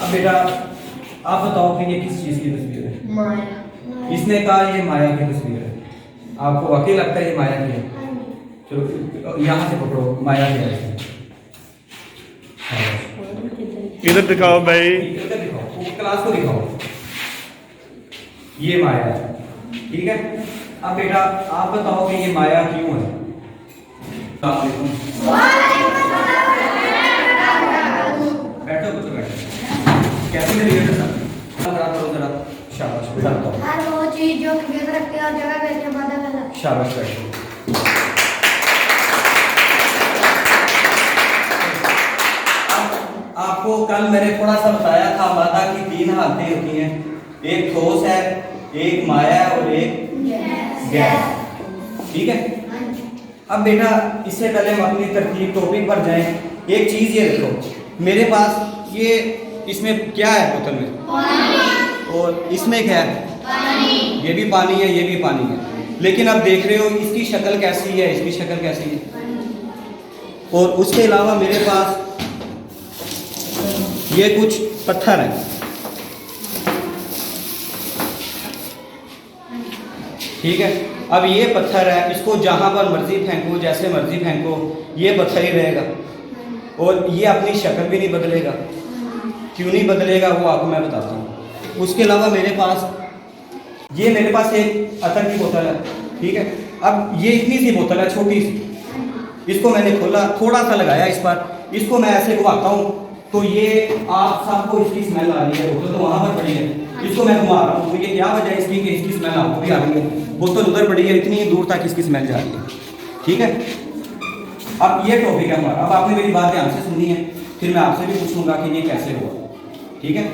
अब बेटा आप बताओ कि ये किस चीज़ की तस्वीर है? माया। इसने कहा ये माया की तस्वीर है। आपको वाकई लगता है ये माया की है? चलो यहाँ से पकड़ो, माया की है। इधर दिखाओ भाई, इधर दिखाओ, क्लास को दिखाओ। ये माया है, ठीक है। अब बेटा आप बताओ कि ये माया क्यों है? बैठो बच्चों, बैठो। कैसे में रिएक्ट करो जरा। शाबाश बेटा, बताओ। हर वो चीज जो गिर रखती है और जगह पे बाधा फैला। शाबाश, बैठो। आपको कल मैंने थोड़ा सा बताया था मादा की 3 हालतें होती हैं, एक ठोस है, एक माया और एक गैस, ठीक है। अब बेटा इससे पहले हम अपनी तरतीब टॉपिक पर जाएं। एक चीज़ ये देखो, मेरे पास ये इसमें क्या है बोतल में? पानी। और इसमें क्या है? पानी। ये भी पानी है, ये भी पानी है, लेकिन अब देख रहे हो इसकी शक्ल कैसी है, इसकी शक्ल कैसी है। और उसके अलावा मेरे पास ये कुछ पत्थर है, ठीक है। अब ये पत्थर है, इसको जहां पर मर्जी फेंको, जैसे मर्जी फेंको, ये पत्थर ही रहेगा और ये अपनी शक्ल भी नहीं बदलेगा। क्यों नहीं बदलेगा वो आपको मैं बताता हूँ। उसके अलावा मेरे पास एक अतर की बोतल है, ठीक है। अब ये इतनी सी बोतल है, छोटी सी, इसको मैंने खोला, थोड़ा सा लगाया इस पर, इसको मैं ऐसे घुमाता हूँ तो ये आप सबको इसकी स्मेल आ रही है। बोतल तो वहां पर पड़ी है, इसको मैं घुमा रहा हूँ तो ये क्या वजह है इसकी कि इसकी स्मेल आपको भी आ रही है। बोतल उधर पड़ी है, इतनी दूर तक इसकी स्मेल जा रही है, ठीक है। अब ये टॉपिक है हमारा। अब आपने मेरी बात ध्यान से सुनी है, फिर मैं आपसे भी पूछूंगा कि ये कैसे हुआ, ठीक है।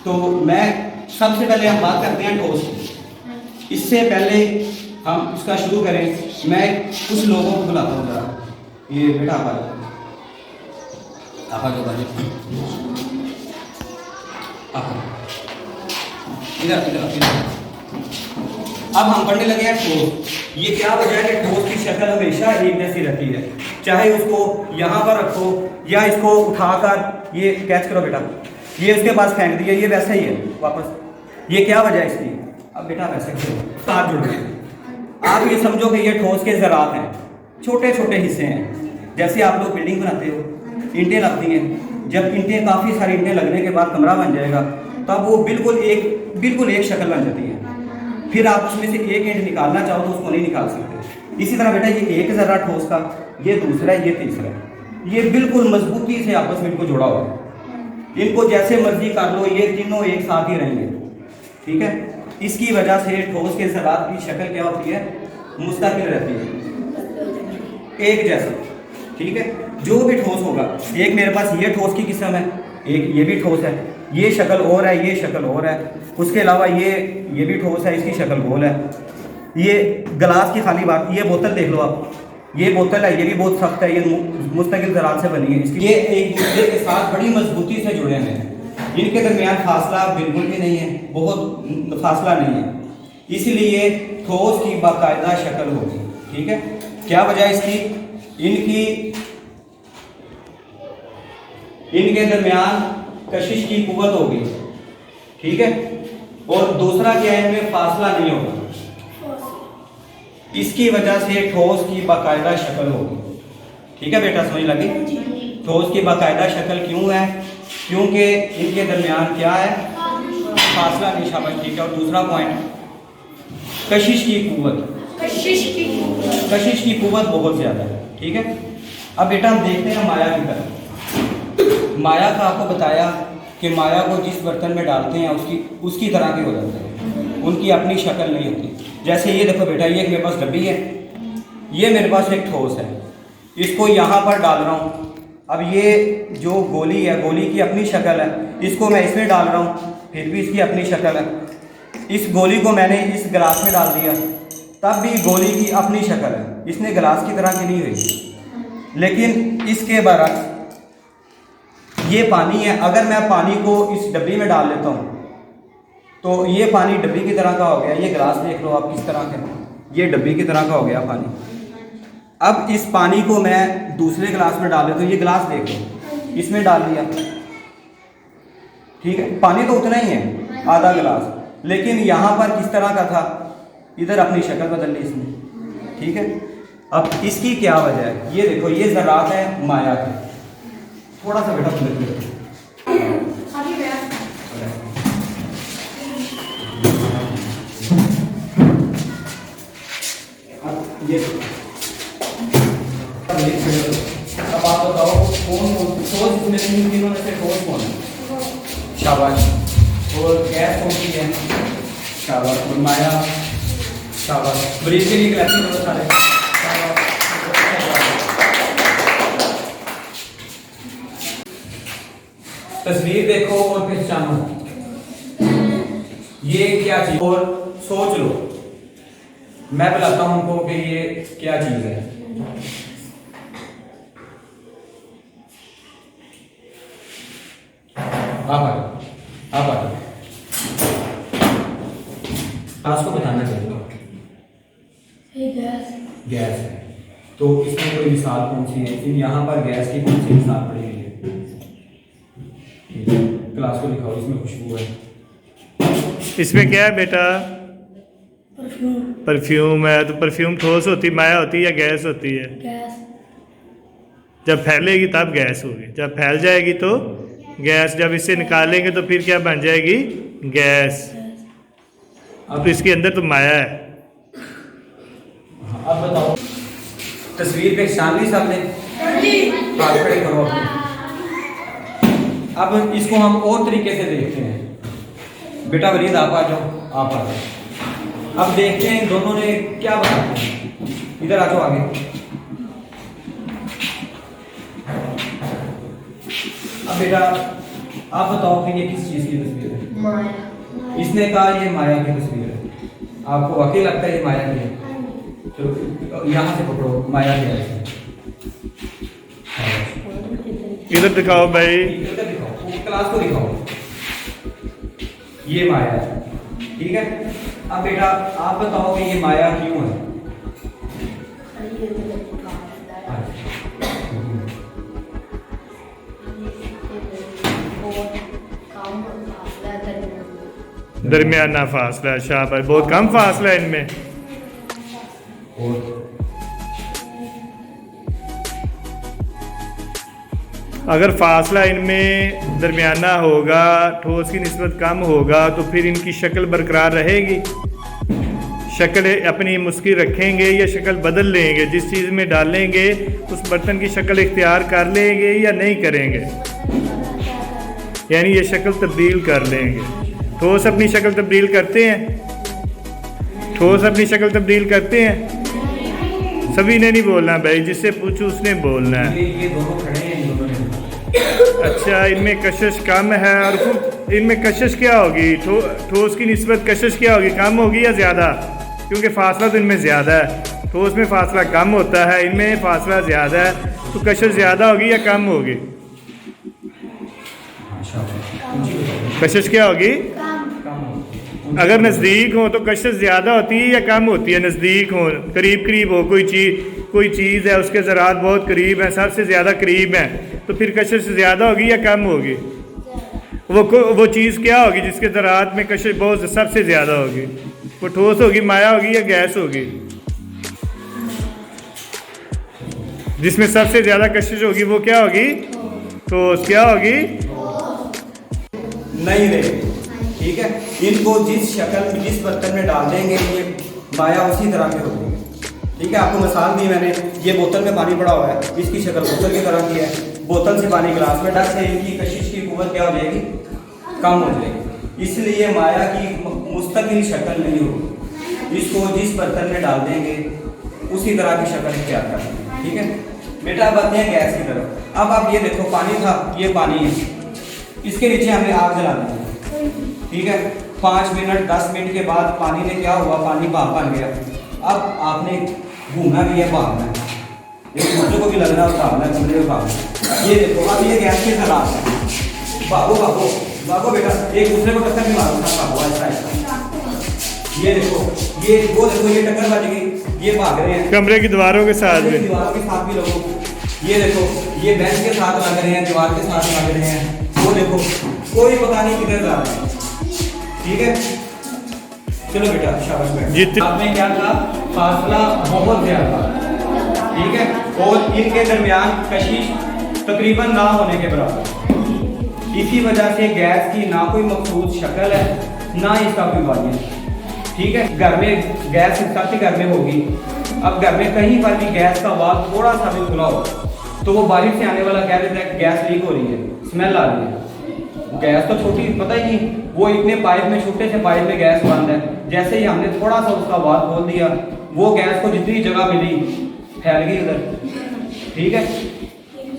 तो मैं सबसे पहले हम बात करते हैं ठोस की। इससे पहले हम इसका शुरू करें, मैं कुछ लोगों को बुलाता हूँ जरा। ये बेटा आप जो बाजू इधर। अब हम पढ़ने लगे हैं ठोस। ये क्या वजह है कि ठोस की शक्ल हमेशा एक जैसी रहती है, चाहे उसको यहाँ पर रखो या इसको उठाकर ये कैच करो बेटा, ये उसके पास फेंक दिया, ये वैसा ही है वापस। ये क्या वजह है इसकी? अब बेटा वैसे साथ जुड़ गए। आप ये समझो कि ये ठोस के ज़रात हैं, छोटे छोटे हिस्से हैं। जैसे आप लोग बिल्डिंग बनाते हो, ईंटें लगती हैं, जब ईंटें काफ़ी सारी ईंटें लगने के बाद कमरा बन जाएगा तब वो बिल्कुल एक शक्ल बन जाती है। फिर आप उसमें से एक ईंट निकालना चाहो तो उसको नहीं निकाल सकते। इसी तरह बेटा ये एक ज़रा ठोस का, ये दूसरा है, ये तीसरा है, ये बिल्कुल मजबूती से आपस में इनको जोड़ा हुआ है। इनको जैसे मर्जी कर लो, ये तीनों एक साथ ही रहेंगे, ठीक है। इसकी वजह से ठोस के ज़रात की शक्ल क्या होती है? मुस्तकिल रहती है, एक जैसा, ठीक है। जो भी ठोस होगा, एक मेरे पास ये ठोस की किस्म है, एक ये भी ठोस है, ये शक्ल और है, ये शक्ल और है। उसके अलावा ये भी ठोस है, इसकी शक्ल गोल है। ये गिलास की खाली बात, ये बोतल देख लो आप, ये बोतल है, ये भी बहुत सख्त है, ये मुस्तकिल ज़रात से बनी है। इसकी ये एक दूसरे के साथ बड़ी मजबूती से जुड़े हुए हैं, इनके दरमियान फासला बिल्कुल भी नहीं है, बहुत फासला नहीं है। इसलिए ठोस की बाकायदा शक्ल होगी, ठीक है। क्या वजह इसकी? इनके दरमियान कशिश की कुव्वत होगी, ठीक है। और दूसरा क्या है, इनमें फासला नहीं होगा, इसकी वजह से ठोस की बाकायदा शक्ल होगी, ठीक है बेटा, समझ लगी? ठोस की बाकायदा शक्ल क्यों है? क्योंकि इनके दरमियान क्या है? फासला नहीं। शाबाश, ठीक है। और दूसरा पॉइंट, कशिश की कुव्वत बहुत ज्यादा है, ठीक है। अब बेटा हम देखते हैं माया की तरफ। माया का आपको बताया कि माया को जिस बर्तन में डालते हैं उसकी तरह के हो जाते हैं, उनकी अपनी शक्ल नहीं होती। जैसे ये देखो बेटा, ये मेरे पास डब्बी है, ये मेरे पास एक ठोस है, इसको यहाँ पर डाल रहा हूँ। अब ये जो गोली है, गोली की अपनी शक्ल है, इसको मैं इसमें डाल रहा हूँ, फिर भी इसकी अपनी शक्ल है। इस गोली को मैंने इस गिलास में डाल दिया, तब भी गोली की अपनी शक्ल है, इसने गिलास की तरह की नहीं हुई। लेकिन इसके बरक्स ये पानी है, अगर मैं पानी को इस डब्बी में डाल लेता हूँ तो ये पानी डब्बी की तरह का हो गया। ये गिलास देख लो आप किस तरह का, ये डब्बी की तरह का हो गया पानी। अब इस पानी को मैं दूसरे गिलास में डाल देता हूँ, ये गिलास देख लो, इसमें डाल दिया, ठीक है, पानी तो उतना ही है, आधा गिलास, लेकिन यहाँ पर किस तरह का था, इधर अपनी शक्ल बदल ली इसने। ठीक है, अब इसकी क्या वजह है, ये देखो, ये ज़रात है माया के। थोड़ा सा बेटा खुले खुले ये अब आप बताओ कौन सोच में तीनों में से कौन है? शाबाश। और गैस कौन सी है? शाबाश। और माया, शाबाश। ब्रेक के लिए क्लैपिंग करो सारे। तस्वीर देखो और पहचानो ये क्या चीज, और सोच लो। मैं बताता हूं उनको कि ये क्या चीज है। आप आ आपको बताना चाहिए गैस है, तो इसमें कोई मिसाल कौन सी है? यहाँ पर गैस की कौन सी मिसाल पड़ी हुई है? क्लास को दिखाओ, इसमें खुशबू है। इसमें क्या है बेटा? परफ्यूम है। तो परफ्यूम ठोस होती, माया होती है या गैस होती है? गैस। जब फैलेगी तब गैस होगी, जब फैल जाएगी तो गैस, जब इससे निकालेंगे तो फिर क्या बन जाएगी? गैस। अब इसके अंदर तो माया है। अब बताओ, तस्वीर पे शामिल सबने हाथ खड़े करो। अब इसको हम और तरीके से देखते हैं। बेटा वरीद आप आ जाओ, आप आ जाओ। अब देखते हैं इन दोनों ने क्या बताया। इधर आ जाओ आगे। अब बेटा आप बताओ कि ये किस चीज की तस्वीर है? माया। इसने कहा ये माया की तस्वीर है। आपको वाकई लगता है ये माया की है? चलो यहाँ से पकड़ो, माया की है। इधर दिखाओ भाई, इधर दिखाओ, क्लास को दिखाओ। ये माया है, ठीक है। अब बेटा आप बताओ कि ये माया क्यों है? दरमियाना फासला। शाबाश, बहुत कम फासला है इनमें। अगर फासला इनमें दरमियाना होगा, ठोस की निस्बत कम होगा, तो फिर इनकी शक्ल बरकरार रहेगी। शक्ल अपनी मुश्किल रखेंगे या शक्ल बदल लेंगे? जिस चीज़ में डालेंगे उस बर्तन की शक्ल इख्तियार कर लेंगे या नहीं करेंगे? यानी ये शक्ल तब्दील कर लेंगे। ठोस अपनी शक्ल तब्दील करते हैं? ठोस अपनी शक्ल तब्दील करते हैं? सभी ने नहीं बोलना भाई, जिससे पूछूं उसने बोलना है। ये दोनों खड़े हैं, इन दोनों ने। अच्छा, इनमें कशिश कम है, और इनमें कशिश क्या होगी? ठोस की निस्बत कशिश क्या होगी? कम होगी या ज़्यादा? क्योंकि फासला तो इनमें ज़्यादा है। ठोस में फासला कम होता है, इनमें फासला ज़्यादा है, तो कशिश ज़्यादा होगी या कम होगी? कशिश क्या होगी? अगर नज़दीक हो तो कशिश ज़्यादा होती है या कम होती है? नज़दीक हो, करीब करीब हो, कोई चीज़ है, उसके ज़रात बहुत करीब है, सबसे ज़्यादा करीब है, तो फिर कशिश ज़्यादा होगी या कम होगी? वो चीज़ क्या होगी जिसके ज़रात में कशिश बहुत सबसे ज़्यादा होगी? वो ठोस होगी, माया होगी या गैस होगी? जिसमें सबसे ज़्यादा कशिश होगी वो क्या होगी? ठोस। क्या होगी? नहीं रहेगी, ठीक है। इनको जिस शक्ल जिस बर्तन में डाल देंगे ये माया उसी तरह की होगी, ठीक है। आपको मिसाल दी मैंने, ये बोतल में पानी पड़ा हुआ है, इसकी शक्ल बोतल की तरह की है। बोतल से पानी गिलास में डालते हैं, इनकी कशिश की कुव्वत क्या हो जाएगी? कम हो जाएगी। इसलिए माया की मुस्तकिल शक्ल नहीं होगी। इसको जिस बर्तन में डाल देंगे उसी तरह की शक्ल इख्तियार कर देंगे, ठीक है। बेटा अब आते हैं गैस की तरफ। अब आप ये देखो, पानी था, ये पानी है, इसके नीचे हमने आग जला दी, ठीक है। 5 मिनट 10 मिनट के बाद पानी ने क्या हुआ? पानी भाप बन गया। अब आपने घूमना भी है, भागना है, एक बच्चों को भी लग रहा है भागना है, कमरे में भागना। ये देखो, अब ये गैस के हालात है। भागो भागो भागो बेटा, एक दूसरे को टक्कर भी मारो, भागो ऐसा ऐसा। ये देखो, ये वो देखो, ये टक्कर बज गई, ये भाग रहे हैं कमरे की दीवारों के साथ भी, दीवारों के साथ भी लोगों। ये देखो, ये बेंच के साथ लग रहे हैं, दीवार के साथ लग रहे हैं। वो देखो, कोई पता नहीं किधर जा रहा है। ठीक है, चलो बेटा शाबाश बेटा। आपने क्या था, फासला बहुत ज्यादा, ठीक है, और इनके दरमियान कशिश तकरीबन ना होने के बराबर। इसी वजह से गैस की ना कोई मखसूस शक्ल है, ना इसका कोई वाजह। ठीक है, घर में गैस सबके घर में होगी। अब घर में कहीं पर भी गैस का वाल्व थोड़ा सा भी खुला हो तो वो बाहर से आने वाला कह देता है गैस लीक हो रही है, स्मेल आ रही है। गैस तो छोटी, पता ही नहीं, वो इतने पाइप में, छोटे से पाइप में गैस बंद है। जैसे ही हमने थोड़ा सा उसका वाल्व खोल दिया, वो गैस को जितनी जगह मिली फैल गई उधर। ठीक है,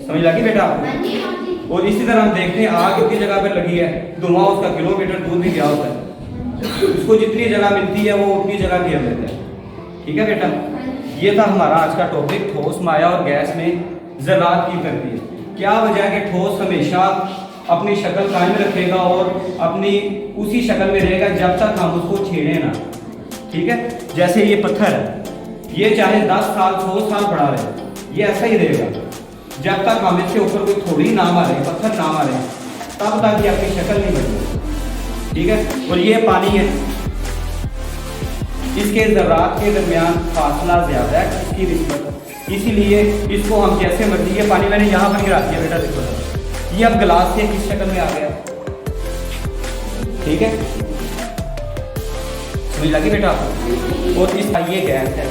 समझ लगी बेटा आपको? और इसी तरह हम देखते हैं आग कितनी जगह पर लगी है, धुआं उसका किलोमीटर दूर भी गया होता है, उसको जितनी जगह मिलती है वो उतनी जगह घेर लेता है। ठीक है बेटा, ये था हमारा आज का टॉपिक, ठोस, माया और गैस में ज़रात की तरतीब। क्या वजह है कि ठोस हमेशा अपनी शक्ल कायम रखेगा और अपनी उसी शक्ल में रहेगा जब तक हम उसको छेड़े ना। ठीक है, जैसे ये पत्थर है, ये चाहे 10 साल 100 साल पड़ा रहे, ये ऐसा ही रहेगा जब तक हम इसके ऊपर कोई थोड़ी ना मारे, पत्थर ना मारे, तब तक ये अपनी शक्ल नहीं बदलेगी। ठीक है, और ये पानी है, इसके ज़रात के दरमियान फासला ज़्यादा है इसकी निस्बत, इसीलिए इसको हम जैसे मर्जी, ये पानी मैंने यहाँ पर गिरा दिया बेटा, देखो ये अब गिलास से किस शक्ल में आ गया। ठीक है, समझ लगी बेटा आपको? और इसका ये गैस है,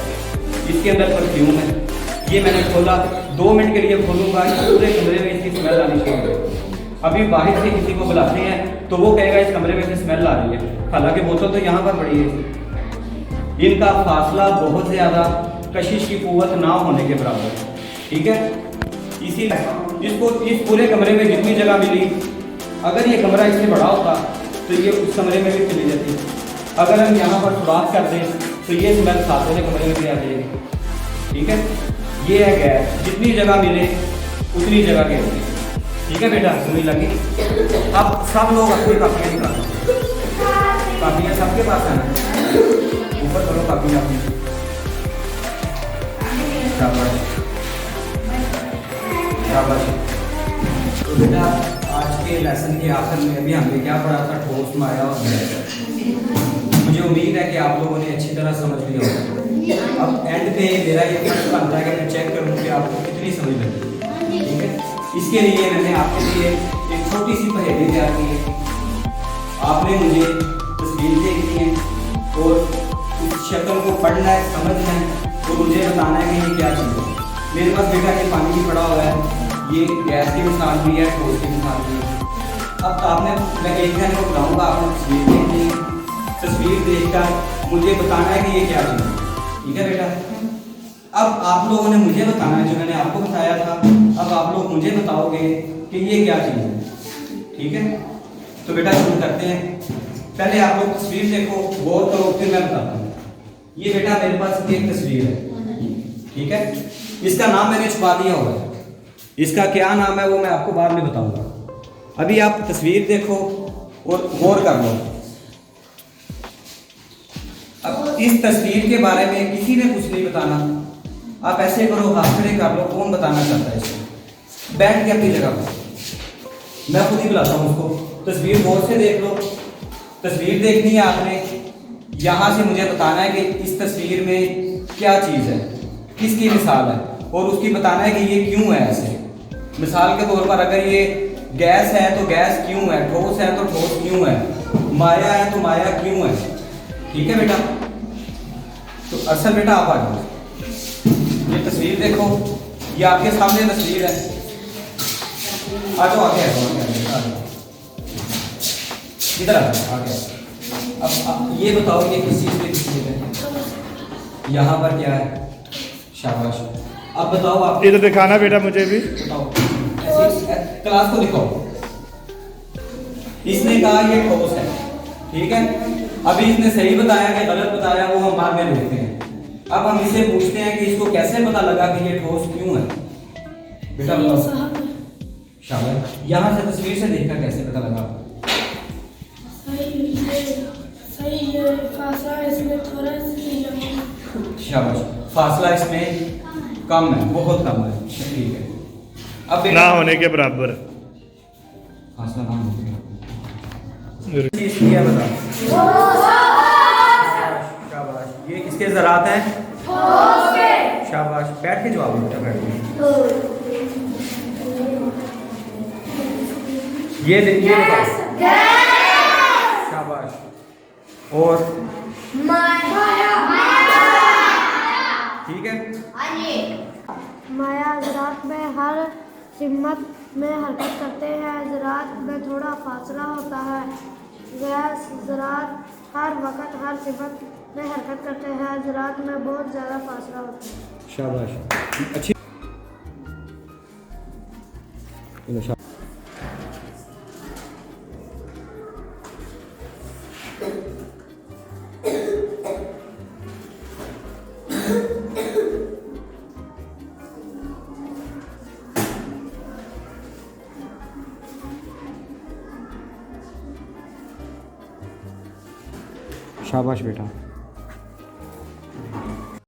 इसके अंदर परफ्यूम है, ये मैंने खोला, 2 मिनट के लिए खोलूंगा, पूरे कमरे में इसकी स्मेल आनी शुरू हो गई। अभी बाहर से किसी को बुलाते हैं तो वो कहेगा इस कमरे में से स्मेल आ रही है, हालांकि बोतल तो यहाँ पर पड़ी है। इनका फासला बहुत ज़्यादा कशिश की कुव्वत ना होने के बराबर है। ठीक है, इसीलिए इसको इस पूरे कमरे में जितनी जगह मिली, अगर ये कमरा इससे बड़ा होता तो ये उस कमरे में भी चली जाती। अगर हम यहाँ पर सुराख कर दें तो ये स्मेल साथ वाले कमरे में भी आ जाएगी। ठीक है, ये है गैस, जितनी जगह मिले उतनी जगह के होगी। ठीक है बेटा, समझ लगी? अब सब लोग अपनी कापियाँ निकालें, कापियाँ सबके पास है ना, ऊपर करो कापियाँ अपनी। शाबाश शाबाश। तो बेटा आज के लेसन के आखिर में अभी हमने क्या पढ़ा था, ठोस, माया और गैस। मुझे उम्मीद है कि आप लोगों ने अच्छी तरह समझ लिया होगा। अब एंड पे मेरा ये फर्स्ट बनता है कि मैं चेक करूँ कि आपको कितनी समझ लगी। ठीक है, इसके लिए मैंने आपके लिए एक छोटी सी पहेली तैयार की है। आपने मुझे तस्वीर देखनी है और उस शक्ल को पढ़ना है, समझना है और मुझे बताना है कि ये क्या चीज़ है। मेरे पास बेटा ये पानी भी पड़ा हुआ है, ये गैस की मिसाल भी है, ठोस की मिसाल भी है। अब आपने, मैं एक जन को बुलाऊँगा, आपने तस्वीर देखनी है, तस्वीर देखकर मुझे बताना है कि ये क्या चीज़ है। ठीक है बेटा, अब आप लोगों ने मुझे बताना है जो मैंने आपको बताया था, अब आप लोग मुझे बताओगे कि ये क्या चीज़ है। ठीक है, तो बेटा शुरू करते हैं। पहले आप लोग तस्वीर देखो, गौर करो, फिर मैं बताता हूँ। ये बेटा मेरे पास एक तस्वीर है, ठीक है, इसका नाम मैंने छुपा दिया हुआ है, इसका क्या नाम है वो मैं आपको बाद में बताऊंगा। अभी आप तस्वीर देखो और गौर कर लो। अब इस तस्वीर के बारे में किसी ने कुछ नहीं बताना, आप ऐसे करो, हाथ खड़े कर लो, कौन बताना चाहता है इसको? बैठ के अपनी जगह पर, मैं खुद ही बुलाता हूँ उसको। तस्वीर गौर से देख लो, तस्वीर देखनी है आपने, यहाँ से मुझे बताना है कि इस तस्वीर में क्या चीज़ है, किसकी मिसाल है, और उसकी बताना है कि ये क्यों है ऐसे। मिसाल के तौर पर अगर ये गैस है तो गैस क्यों है, ठोस है तो ठोस क्यों है, माया है तो माया क्यों है। ठीक है बेटा, तो असल बेटा आप आ जाओ, ये तस्वीर देखो, ये आपके सामने तस्वीर है, आ जाओ आगे, इधर आ आगे। अब ये बताओ ये किस चीज़ की तस्वीर है, यहाँ पर क्या है? शाबाश। अब बताओ आप, ये तो दिखाना बेटा मुझे भी, बताओ क्लास को दिखाओ। इसने कहा ये ठोस है, ठीक है, अभी इसने सही बताया कि गलत बताया वो हम बाद में देखते हैं। अब हम इसे पूछते हैं कि इसको कैसे पता लगा कि ये ठोस क्यों है। बेटा बताओ। शाबाश, यहाँ से तस्वीर से देखकर कैसे पता लगा? शाबाश, फासला इसमें कम है, बहुत कम है, ठीक है। अब ना होने के बराबर, फासला ना होने के, चीज की है बता। शाबाश, ये किसके ज़रात हैं? शाबाश, बैठ के जवाब बेटा, बैठ के। ये बताओ। शाबाश, और ठीक है। माया ज़रात में हर सिमत में हरकत करते हैं, ज़रात में थोड़ा फासला होता है। गैस ज़रात हर वक्त हर सिमत में हरकत करते हैं, ज़रात में बहुत ज़्यादा फासला होता है। शाबाश, अच्छी। शाबाश बेटा।